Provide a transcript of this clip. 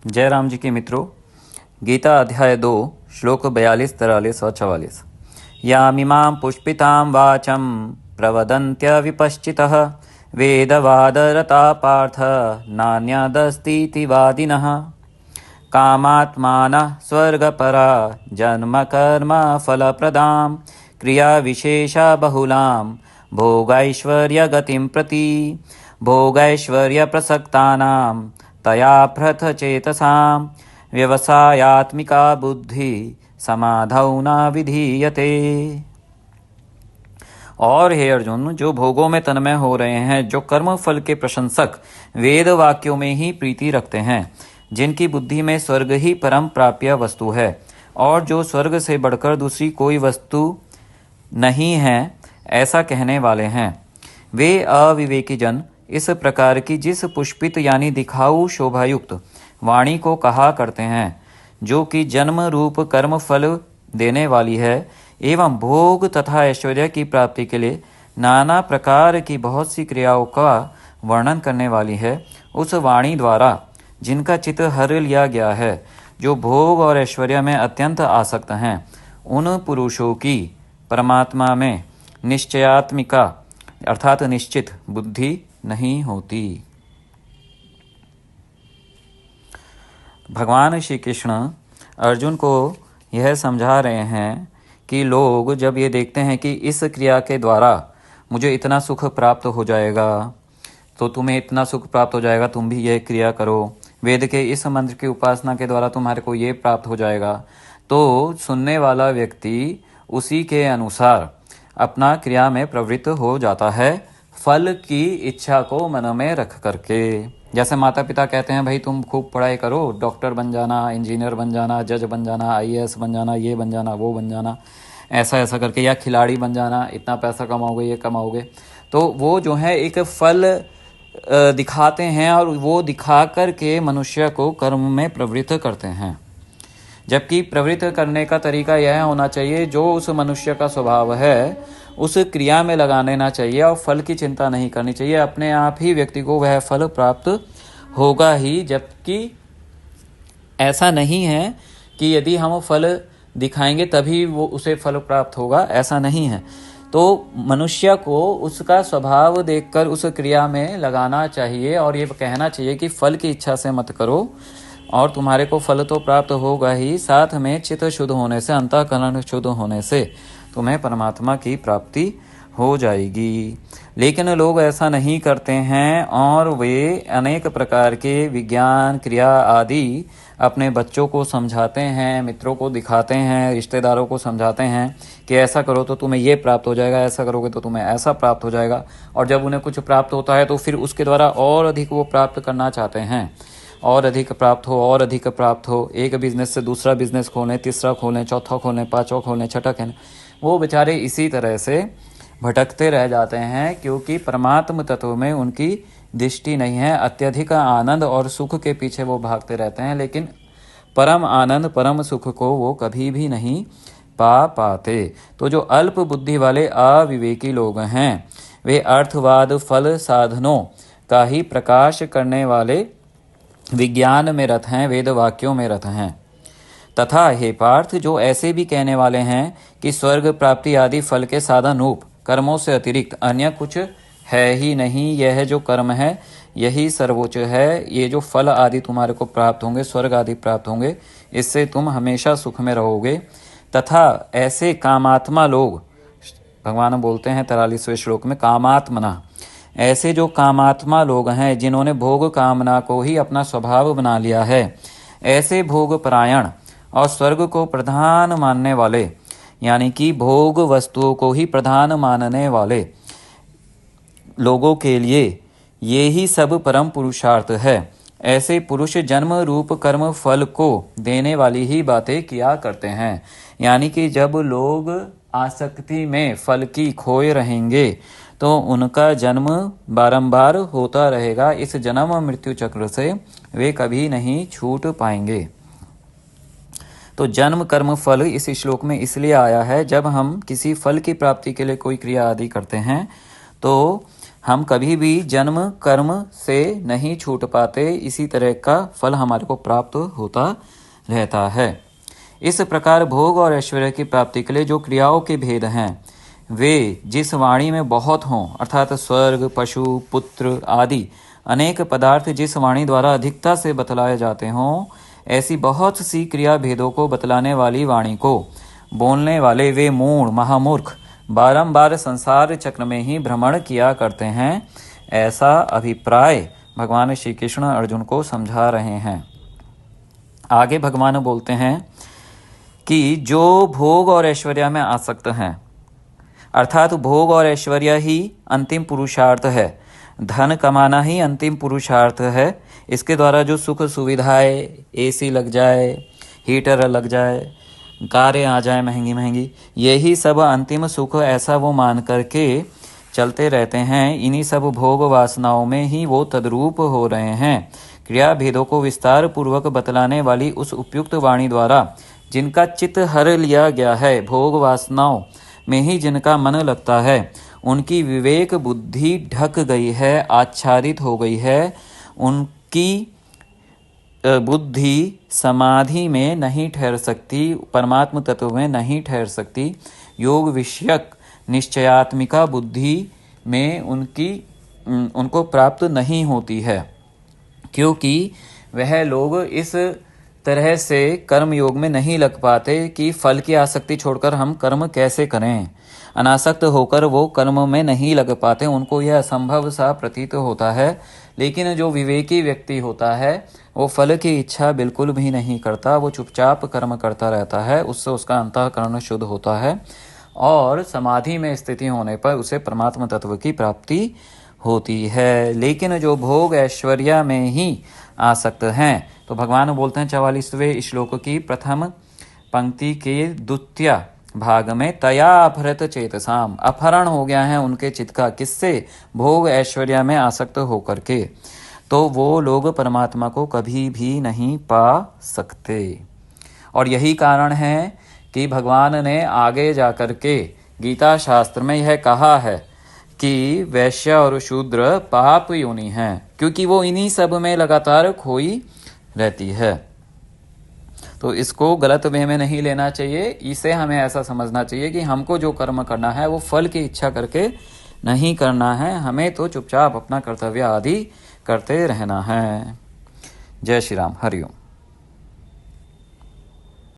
जय राम जी के मित्रों। गीता अध्याय 2 श्लोक 42, 43 और 44। यामिमां पुष्पितां वाचं प्रवदन्त्य विपश्चितः वेदवादरता पार्थ नान्यदस्तीति वादिनः कामात्मानः स्वर्गपरा जन्मकर्म फलप्रदां क्रियाविशेषा बहुलां भोगैश्वर्यगतिं प्रति भोगैश्वर्यप्रसक्तानां तया प्रथचेतसां व्यवसायात्मिका बुद्धि समाधौ न विधीयते। और हे अर्जुन, जो भोगों में तन्मय हो रहे हैं, जो कर्म फल के प्रशंसक वेद वाक्यों में ही प्रीति रखते हैं, जिनकी बुद्धि में स्वर्ग ही परम प्राप्य वस्तु है और जो स्वर्ग से बढ़कर दूसरी कोई वस्तु नहीं है, ऐसा कहने वाले हैं, वे अविवेकी जन इस प्रकार की जिस पुष्पित यानी दिखाऊ शोभायुक्त वाणी को कहा करते हैं, जो कि जन्म रूप कर्म फल देने वाली है एवं भोग तथा ऐश्वर्य की प्राप्ति के लिए नाना प्रकार की बहुत सी क्रियाओं का वर्णन करने वाली है, उस वाणी द्वारा जिनका चित्त हर लिया गया है, जो भोग और ऐश्वर्य में अत्यंत आसक्त हैं, उन पुरुषों की परमात्मा में निश्चयात्मिका अर्थात निश्चित बुद्धि नहीं होती। भगवान श्री कृष्ण अर्जुन को यह समझा रहे हैं कि लोग जब ये देखते हैं कि इस क्रिया के द्वारा मुझे इतना सुख प्राप्त हो जाएगा, तो तुम्हें इतना सुख प्राप्त हो जाएगा, तुम भी ये क्रिया करो, वेद के इस मंत्र की उपासना के द्वारा तुम्हारे को ये प्राप्त हो जाएगा, तो सुनने वाला व्यक्ति उसी के अनुसार अपना क्रिया में प्रवृत्त हो जाता है, फल की इच्छा को मन में रख करके। जैसे माता पिता कहते हैं, भाई तुम खूब पढ़ाई करो, डॉक्टर बन जाना, इंजीनियर बन जाना, जज बन जाना, आईएएस बन जाना, ये बन जाना, वो बन जाना, ऐसा ऐसा करके, या खिलाड़ी बन जाना, इतना पैसा कमाओगे, ये कमाओगे। तो वो जो है एक फल दिखाते हैं और वो दिखा करके मनुष्य को कर्म में प्रवृत्त करते हैं, जबकि प्रवृत्त करने का तरीका यह होना चाहिए, जो उस मनुष्य का स्वभाव है उस क्रिया में लगा लेना चाहिए और फल की चिंता नहीं करनी चाहिए। अपने आप ही व्यक्ति को वह फल प्राप्त होगा ही, जबकि ऐसा नहीं है कि यदि हम फल दिखाएंगे तभी वो उसे फल प्राप्त होगा, ऐसा नहीं है। तो मनुष्य को उसका स्वभाव देखकर उस क्रिया में लगाना चाहिए और ये कहना चाहिए कि फल की इच्छा से मत करो और तुम्हारे को फल तो प्राप्त होगा ही, साथ में चित्त शुद्ध होने से, अंतःकरण शुद्ध होने से तुम्हें परमात्मा की प्राप्ति हो जाएगी। लेकिन लोग ऐसा नहीं करते हैं और वे अनेक प्रकार के विज्ञान क्रिया आदि अपने बच्चों को समझाते हैं, मित्रों को दिखाते हैं, रिश्तेदारों को समझाते हैं कि ऐसा करो तो तुम्हें ये प्राप्त हो जाएगा, ऐसा करोगे तो तुम्हें ऐसा प्राप्त हो जाएगा। और जब उन्हें कुछ प्राप्त होता है तो फिर उसके द्वारा और अधिक वो प्राप्त करना चाहते हैं, और अधिक प्राप्त हो, और अधिक प्राप्त हो। एक बिजनेस से दूसरा बिजनेस खोलें, तीसरा खोलें, चौथा खोलें, पांचवा खोलें, छठा खोलें। वो बेचारे इसी तरह से भटकते रह जाते हैं, क्योंकि परमात्म तत्व में उनकी दृष्टि नहीं है। अत्यधिक आनंद और सुख के पीछे वो भागते रहते हैं, लेकिन परम आनंद परम सुख को वो कभी भी नहीं पा पाते। तो जो अल्प बुद्धि वाले अविवेकी लोग हैं, वे अर्थवाद फल साधनों का ही प्रकाश करने वाले विज्ञान में रत हैं, वेद वाक्यों में रत हैं। तथा हे पार्थ, जो ऐसे भी कहने वाले हैं कि स्वर्ग प्राप्ति आदि फल के साधन रूप कर्मों से अतिरिक्त अन्य कुछ है ही नहीं, यह जो कर्म है यही सर्वोच्च है। ये जो फल आदि तुम्हारे को प्राप्त होंगे, स्वर्ग आदि प्राप्त होंगे, इससे तुम हमेशा सुख में रहोगे। तथा ऐसे कामात्मा लोग, भगवान बोलते हैं 43वें श्लोक में, कामात्मना, ऐसे जो कामात्मा लोग हैं, जिन्होंने भोग कामना को ही अपना स्वभाव बना लिया है, ऐसे भोग परायण और स्वर्ग को प्रधान मानने वाले, यानी कि भोग वस्तुओं को ही प्रधान मानने वाले लोगों के लिए ये ही सब परम पुरुषार्थ है। ऐसे पुरुष जन्म रूप कर्म फल को देने वाली ही बातें किया करते हैं। यानी कि जब लोग आसक्ति में फल की खोए रहेंगे तो उनका जन्म बारंबार होता रहेगा। इस जन्म मृत्यु चक्र से वे कभी नहीं छूट पाएंगे। तो जन्म कर्म फल इस श्लोक में इसलिए आया है, जब हम किसी फल की प्राप्ति के लिए कोई क्रिया आदि करते हैं तो हम कभी भी जन्म कर्म से नहीं छूट पाते, इसी तरह का फल हमारे को प्राप्त होता रहता है। इस प्रकार भोग और ऐश्वर्य की प्राप्ति के लिए जो क्रियाओं के भेद हैं वे जिस वाणी में बहुत हों, अर्थात स्वर्ग, पशु, पुत्र आदि अनेक पदार्थ जिस वाणी द्वारा अधिकता से बतलाए जाते हों, ऐसी बहुत सी क्रिया भेदों को बतलाने वाली वाणी को बोलने वाले वे मूढ़ महामूर्ख बारंबार संसार चक्र में ही भ्रमण किया करते हैं। ऐसा अभिप्राय भगवान श्री कृष्ण अर्जुन को समझा रहे हैं। आगे भगवान बोलते हैं कि जो भोग और ऐश्वर्य में आसक्त हैं, अर्थात भोग और ऐश्वर्य ही अंतिम पुरुषार्थ है, धन कमाना ही अंतिम पुरुषार्थ है। इसके द्वारा जो सुख सुविधाएं, एसी लग जाए, हीटर लग जाए, कारें आ जाए महंगी महंगी, यही सब अंतिम सुख ऐसा वो मान करके चलते रहते हैं। इन्हीं सब भोग वासनाओं में ही वो तद्रूप हो रहे हैं। क्रिया भेदों को विस्तार पूर्वक बतलाने वाली उस उपयुक्त वाणी द्वारा जिनका चित्त हर लिया गया है, भोग वासनाओं में ही जिनका मन लगता है, उनकी विवेक बुद्धि ढक गई है, आच्छादित हो गई है। उनकी बुद्धि समाधि में नहीं ठहर सकती, परमात्म तत्व में नहीं ठहर सकती। योग विषयक निश्चयात्मिका बुद्धि में उनको प्राप्त नहीं होती है, क्योंकि वह लोग इस तरह से कर्म योग में नहीं लग पाते कि फल की आसक्ति छोड़कर हम कर्म कैसे करें। अनासक्त होकर वो कर्म में नहीं लग पाते, उनको यह असंभव सा प्रतीत होता है। लेकिन जो विवेकी व्यक्ति होता है वो फल की इच्छा बिल्कुल भी नहीं करता, वो चुपचाप कर्म करता रहता है, उससे उसका अंतःकरण शुद्ध होता है और समाधि में स्थिति होने पर उसे परमात्मा तत्व की प्राप्ति होती है। लेकिन जो भोग ऐश्वर्य में ही आसक्त हैं, तो भगवान बोलते हैं 44वें श्लोक की प्रथम पंक्ति के द्वितीय भाग में, तया अपहृत चेतसाम, अपहरण हो गया है उनके चित्त का, किससे? भोग ऐश्वर्य में आसक्त होकर के। तो वो लोग परमात्मा को कभी भी नहीं पा सकते। और यही कारण है कि भगवान ने आगे जाकर के गीता शास्त्र में यह कहा है कि वैश्य और शूद्र पाप योनि हैं, क्योंकि वो इन्हीं सब में लगातार खोई रहती है। तो इसको गलत वे में नहीं लेना चाहिए। इसे हमें ऐसा समझना चाहिए कि हमको जो कर्म करना है वो फल की इच्छा करके नहीं करना है, हमें तो चुपचाप अपना कर्तव्य आदि करते रहना है। जय श्री राम। हरि ओम।